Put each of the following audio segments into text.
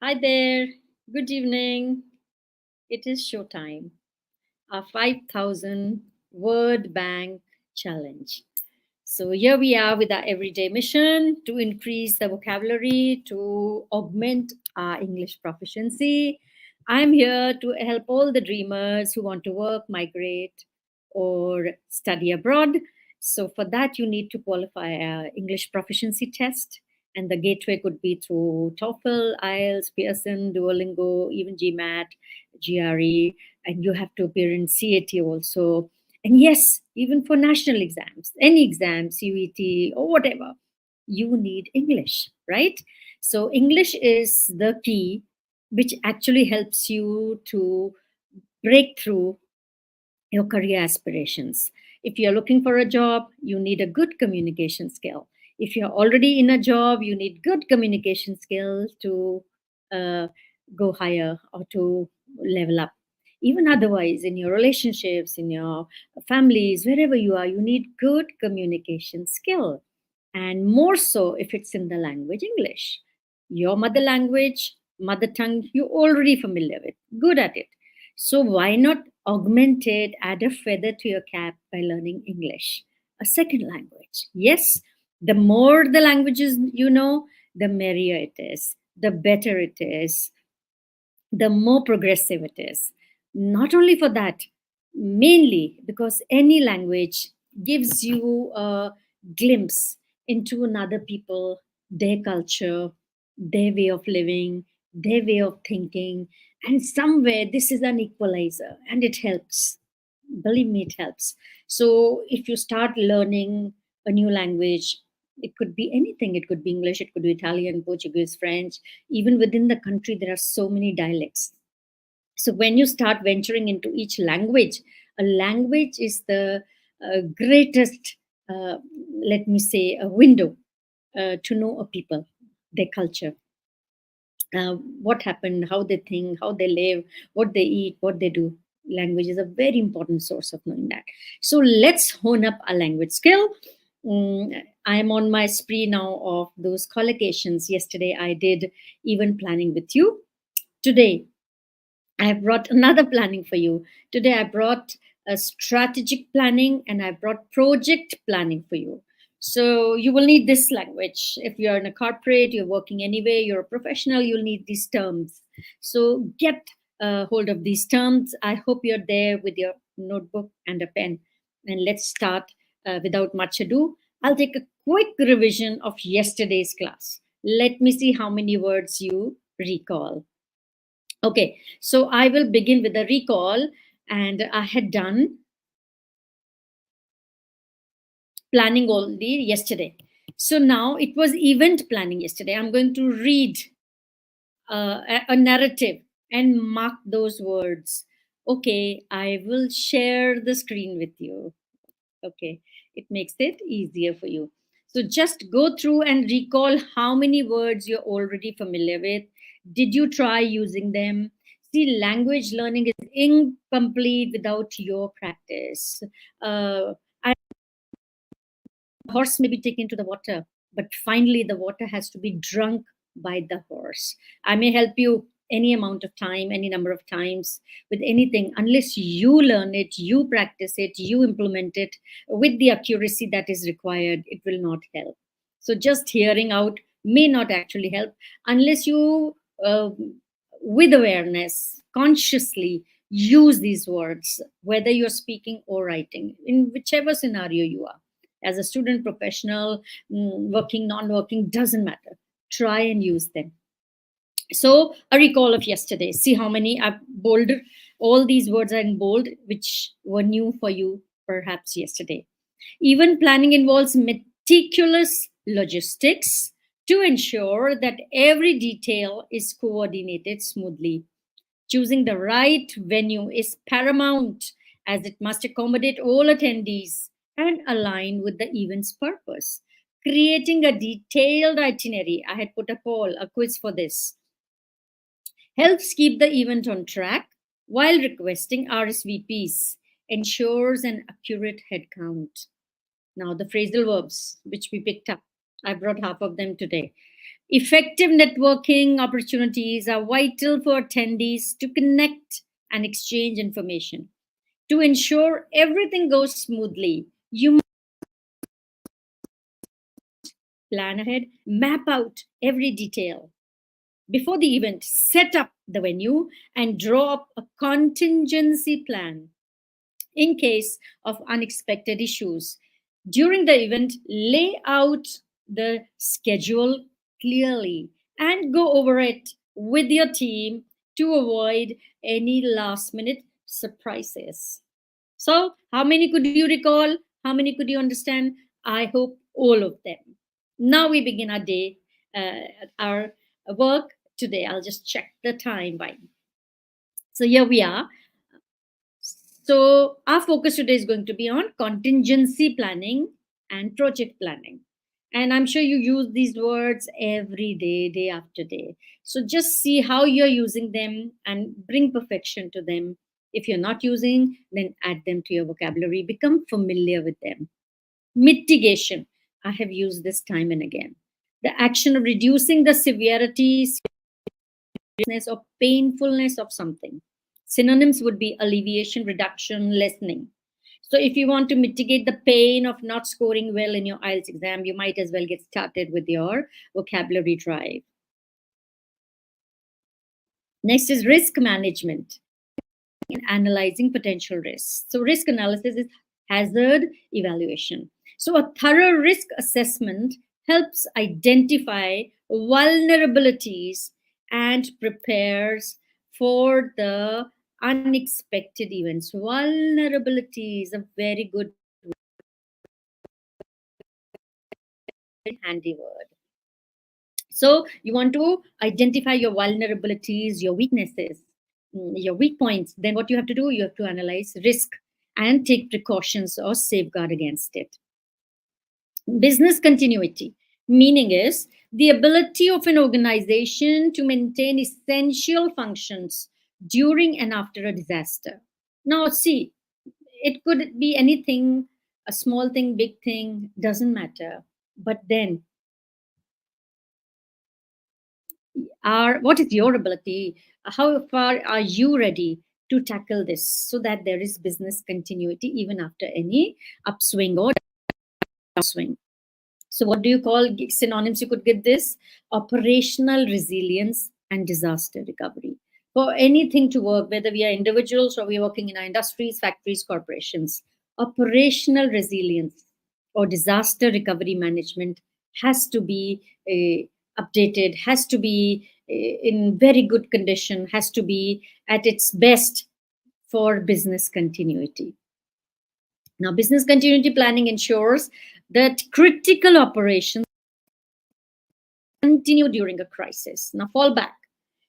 Hi there. Good evening. It is showtime. Our 5,000 word bank challenge. So here we are with our everyday mission to increase the vocabulary, to augment our English proficiency. I'm here to help all the dreamers who want to work, migrate, or study abroad. So for that, you need to qualify an English proficiency test. And the gateway could be through TOEFL, IELTS, Pearson, Duolingo, even GMAT, GRE, and you have to appear in CAT also. And yes, even for national exams, any exam, CVT or whatever, you need English, right? So English is the key which actually helps you to break through your career aspirations. If you're looking for a job, you need a good communication skill. If you're already in a job, you need good communication skills to uh, go higher or to level up. Even otherwise, in your relationships, in your families, wherever you are, you need good communication skill. And more so if it's in the language English. Your mother language, mother tongue, you're already familiar with, good at it. So why not augment it, add a feather to your cap by learning English, a second language? Yes, the more the languages you know, the merrier it is, the better it is, the more progressive it is. Not only for that, mainly because any language gives you a glimpse into another people, their culture, their way of living, their way of thinking, and somewhere this is an equalizer and it helps. Believe me, it helps. So if you start learning a new language, it could be anything. It could be English, it could be Italian, Portuguese, French. Even within the country, there are so many dialects. So when you start venturing into each language, a language is the greatest, let me say, a window to know a people, their culture, what happened, how they think, how they live, what they eat, what they do. Language is a very important source of knowing that. So let's hone up our language skill. I'm on my spree now of those collocations. Yesterday I did event planning with you. Today I have brought another planning for you. Today I brought a strategic planning and I brought project planning for you. So you will need this language. If you're in a corporate, you're working anyway, you're a professional, you'll need these terms. So get hold of these terms. I hope you're there with your notebook and a pen. And let's start without much ado. I'll take a quick revision of yesterday's class. Let me see how many words you recall. Okay, so I will begin with a recall, and I had done planning only yesterday. So now it was event planning yesterday. I'm going to read a narrative and mark those words. Okay, I will share the screen with you. Okay, it makes it easier for you. So just go through and recall how many words you're already familiar with. Did you try using them? See, language learning is incomplete without your practice. A horse may be taken to the water, but finally the water has to be drunk by the horse. I may help you any amount of time, any number of times with anything, unless you learn it, you practice it, you implement it with the accuracy that is required, it will not help. So just hearing out may not actually help unless you, with awareness, consciously use these words, whether you're speaking or writing, in whichever scenario you are as a student, professional, working, non-working, doesn't matter. Try and use them. So a recall of yesterday. See how many I've bolded. All these words are in bold, which were new for you perhaps yesterday. Even planning involves meticulous logistics to ensure that every detail is coordinated smoothly. Choosing the right venue is paramount as it must accommodate all attendees and align with the event's purpose. Creating a detailed itinerary, I had put a poll, a quiz for this, helps keep the event on track while requesting RSVPs, ensures an accurate head count. Now, the phrasal verbs which we picked up. I brought half of them today. Effective networking opportunities are vital for attendees to connect and exchange information. To ensure everything goes smoothly, you plan ahead, map out every detail. Before the event, set up the venue and draw up a contingency plan in case of unexpected issues. During the event, lay out the schedule clearly and go over it with your team to avoid any last minute surprises. So, how many could you recall? How many could you understand? I hope all of them. Now we begin our day, our work today. I'll just check the time by. So here we are. So, our focus today is going to be on contingency planning and project planning. And I'm sure you use these words every day, day after day. So, just see how you're using them and bring perfection to them. If you're not using, then add them to your vocabulary. Become familiar with them. Mitigation. I have used this time and again. The action of reducing the severity, seriousness, or painfulness of something. Synonyms would be alleviation, reduction, lessening. So, if you want to mitigate the pain of not scoring well in your IELTS exam, you might as well get started with your vocabulary drive. Next is risk management and analyzing potential risks. So, risk analysis is hazard evaluation. So, a thorough risk assessment helps identify vulnerabilities and prepares for the unexpected events. Vulnerability is a very good, handy word. So you want to identify your vulnerabilities, your weaknesses, your weak points. Then what you have to do, you have to analyze risk and take precautions or safeguard against it. Business continuity, meaning is the ability of an organization to maintain essential functions during and after a disaster. Now, see, it could be anything, a small thing, big thing, doesn't matter. But then, what is your ability? How far are you ready to tackle this so that there is business continuity even after any upswing or downswing? So, what do you call synonyms? You could get this: operational resilience and disaster recovery. For anything to work, whether we are individuals or we are working in our industries, factories, corporations, operational resilience or disaster recovery management has to be updated, has to be in very good condition, has to be at its best for business continuity. Now, business continuity planning ensures that critical operations continue during a crisis. Now, fallback,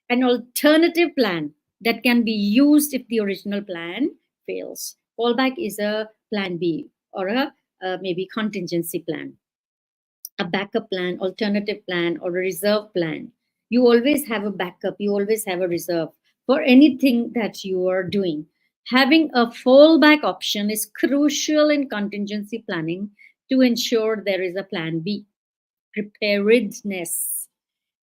an alternative plan that can be used if the original plan fails. Fallback is a plan B or a maybe contingency plan, a backup plan, alternative plan, or a reserve plan. You always have a backup, you always have a reserve for anything that you are doing. Having a fallback option is crucial in contingency planning to ensure there is a plan B. Preparedness,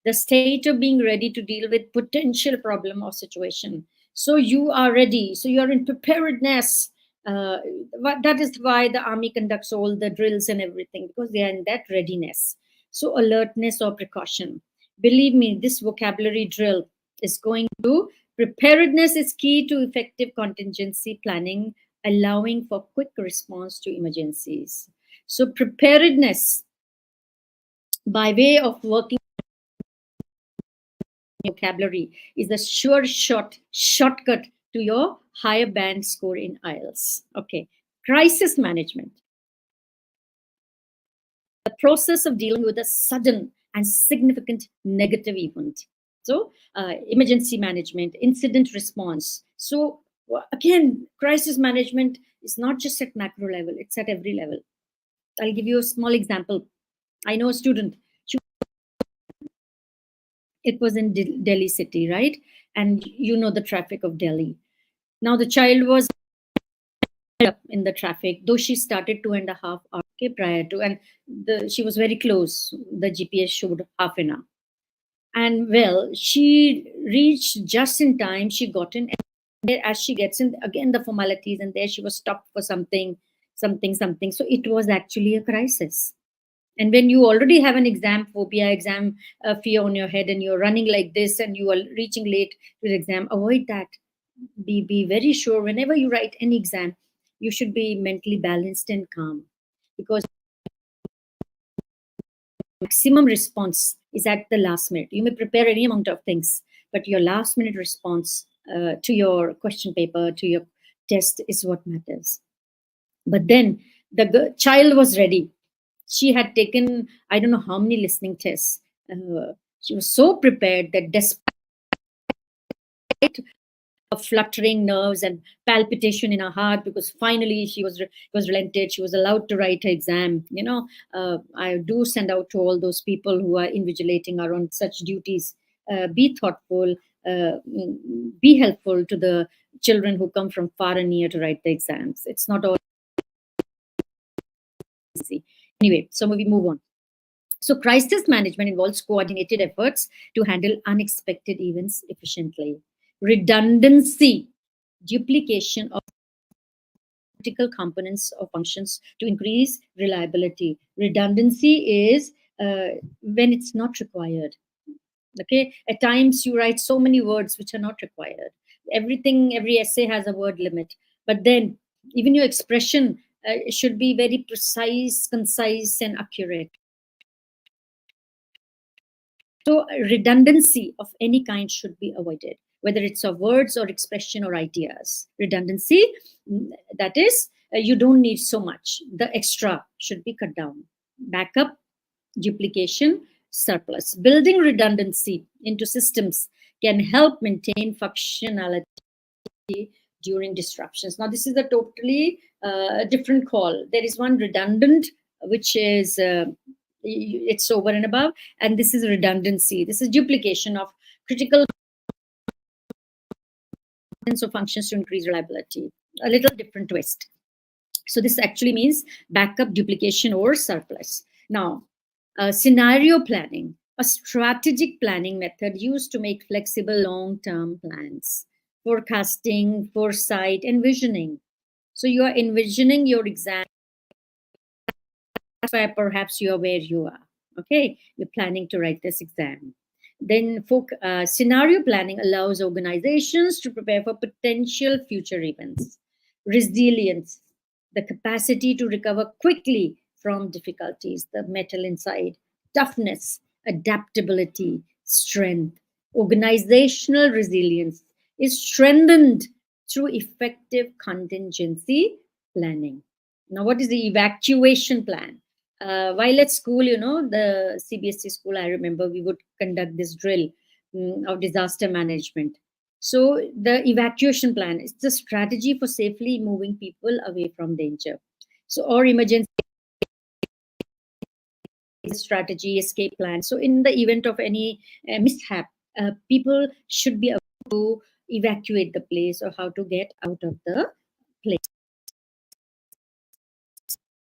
the state of being ready to deal with potential problem or situation. So you are ready, so you're in preparedness. That is why the army conducts all the drills and everything, because they are in that readiness. So alertness or precaution, believe me, this vocabulary drill is going to preparedness is key to effective contingency planning, allowing for quick response to emergencies. So preparedness by way of working vocabulary is a sure shortcut to your higher band score in IELTS. Okay, crisis management, the process of dealing with a sudden and significant negative event. So, emergency management, incident response. So, again, crisis management is not just at macro level; it's at every level. I'll give you a small example. I know a student. It was in Delhi city, right? And you know the traffic of Delhi. Now the child was up in the traffic, though she started 2.5 hours Okay, prior to, and she was very close. The GPS showed half an hour, and well, she reached just in time. She got in, and there, as she gets in, again the formalities, and there she was stopped for something, something. So it was actually a crisis. And when you already have an exam phobia, exam fear on your head, and you're running like this, and you are reaching late to the exam, avoid that. Be very sure whenever you write any exam, you should be mentally balanced and calm, because maximum response is at the last minute. You may prepare any amount of things, but your last minute response to your question paper, to your test, is what matters. But then the child was ready. She had taken, I don't know how many listening tests. She was so prepared that despite fluttering nerves and palpitation in her heart, because finally she was relented, she was allowed to write her exam. I do send out to all those people who are invigilating or on such duties, be thoughtful, be helpful to the children who come from far and near to write the exams. It's not all easy. Anyway, so we move on. So crisis management involves coordinated efforts to handle unexpected events efficiently. Redundancy, duplication of critical components or functions to increase reliability. Redundancy is when it's not required. Okay, at times you write so many words which are not required. Every essay has a word limit, but then even your expression should be very precise, concise, and accurate. So redundancy of any kind should be avoided, whether it's of words or expression or ideas. Redundancy, that is, you don't need so much. The extra should be cut down. Backup, duplication, surplus. Building redundancy into systems can help maintain functionality during disruptions. Now, this is a totally different call. There is one redundant, which is it's over and above, and this is redundancy. This is duplication of critical functions to increase reliability. A little different twist. So this actually means backup, duplication, or surplus. Now, scenario planning, a strategic planning method used to make flexible long-term plans, forecasting, foresight, envisioning. So you are envisioning your exam. That's why perhaps you are where you are. Okay, you're planning to write this exam. Then scenario planning allows organizations to prepare for potential future events. Resilience, the capacity to recover quickly from difficulties, the metal inside. Toughness, adaptability, strength. Organizational resilience is strengthened through effective contingency planning. Now, what is the evacuation plan? While at school, the CBSE school, I remember we would conduct this drill of disaster management. So the evacuation plan is the strategy for safely moving people away from danger. So, or emergency strategy, escape plan. So in the event of any mishap, people should be able to evacuate the place or how to get out of the place.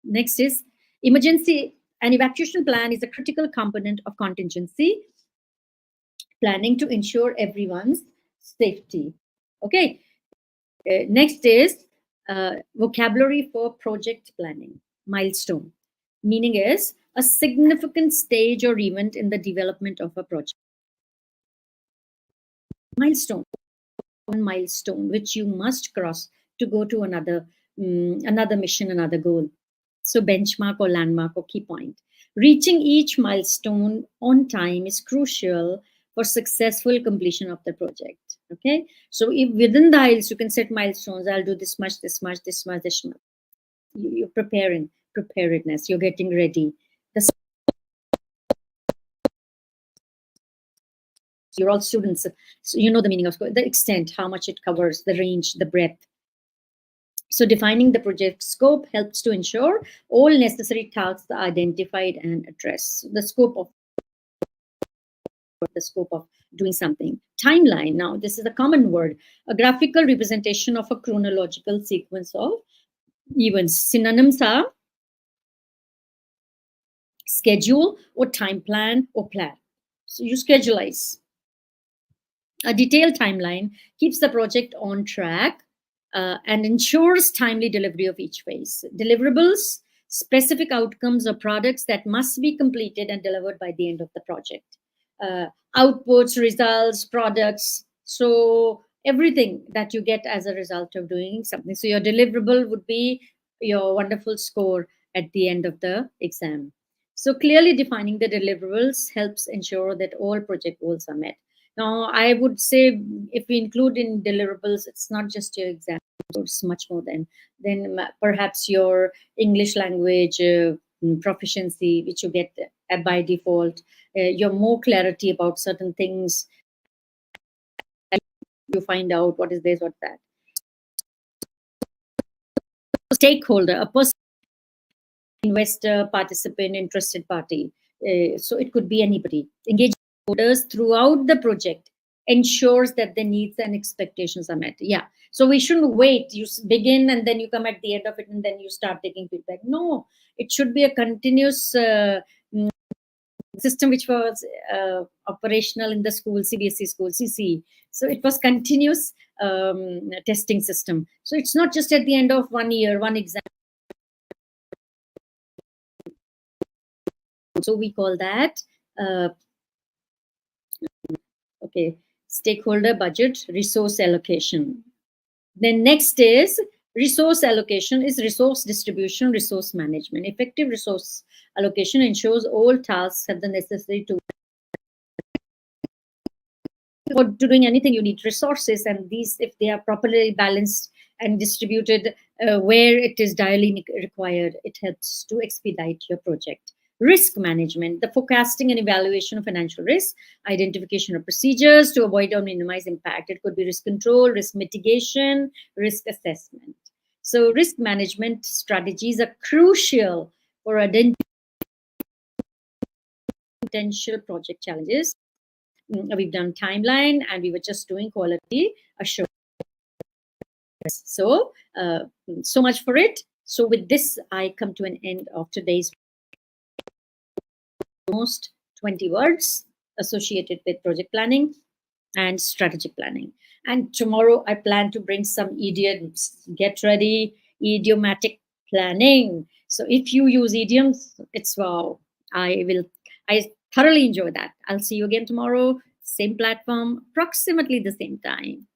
Next is emergency. An evacuation plan is a critical component of contingency planning to ensure everyone's safety. Okay. Next is vocabulary for project planning. Milestone. Meaning is a significant stage or event in the development of a project. Milestone. One milestone which you must cross to go to another mission, another goal. So benchmark or landmark or key point. Reaching each milestone on time is crucial for successful completion of the project. Okay, so if within the IELTS you can set milestones, I'll do this much, this much, this much, this much. You're preparing, preparedness, you're getting ready. You're all students, so you know the meaning of the extent, how much it covers, the range, the breadth. So defining the project scope helps to ensure all necessary tasks are identified and addressed. The scope of doing something. Timeline. Now, this is a common word, a graphical representation of a chronological sequence of events. Synonyms are schedule or time plan or plan. So you scheduleize. A detailed timeline keeps the project on track and ensures timely delivery of each phase. Deliverables, specific outcomes or products that must be completed and delivered by the end of the project. Uh, Outputs, results, products. So everything that you get as a result of doing something. So your deliverable would be your wonderful score at the end of the exam. So clearly defining the deliverables helps ensure that all project goals are met. Now, I would say if we include in deliverables, it's not just your exam, it's much more than perhaps your English language proficiency, which you get by default. You're more clarity about certain things. You find out what is this, what that. Stakeholder, a person, investor, participant, interested party. So it could be anybody. Engaging stakeholders throughout the project ensures that their needs and expectations are met. Yeah. So we shouldn't wait. You begin and then you come at the end of it and then you start taking feedback. No, it should be a continuous system which was operational in the school, CBSE school, CC. So it was continuous testing system. So it's not just at the end of 1 year, one exam. So we call that okay, stakeholder budget, resource allocation. Then next is resource allocation is resource distribution, resource management. Effective resource allocation ensures all tasks have the necessary tools. For doing anything, you need resources, and these, if they are properly balanced and distributed where it is direly required, it helps to expedite your project. Risk management, the forecasting and evaluation of financial risk, identification of procedures to avoid or minimize impact. It could be risk control, risk mitigation, risk assessment. So risk management strategies are crucial for identifying potential project challenges. We've done timeline and we were just doing quality assurance. So, so much for it. So with this, I come to an end of today's almost 20 words associated with project planning and strategic planning. And tomorrow I plan to bring some idioms. Get ready, idiomatic planning. So if you use idioms, it's wow. I thoroughly enjoy that. I'll see you again tomorrow, same platform, approximately the same time.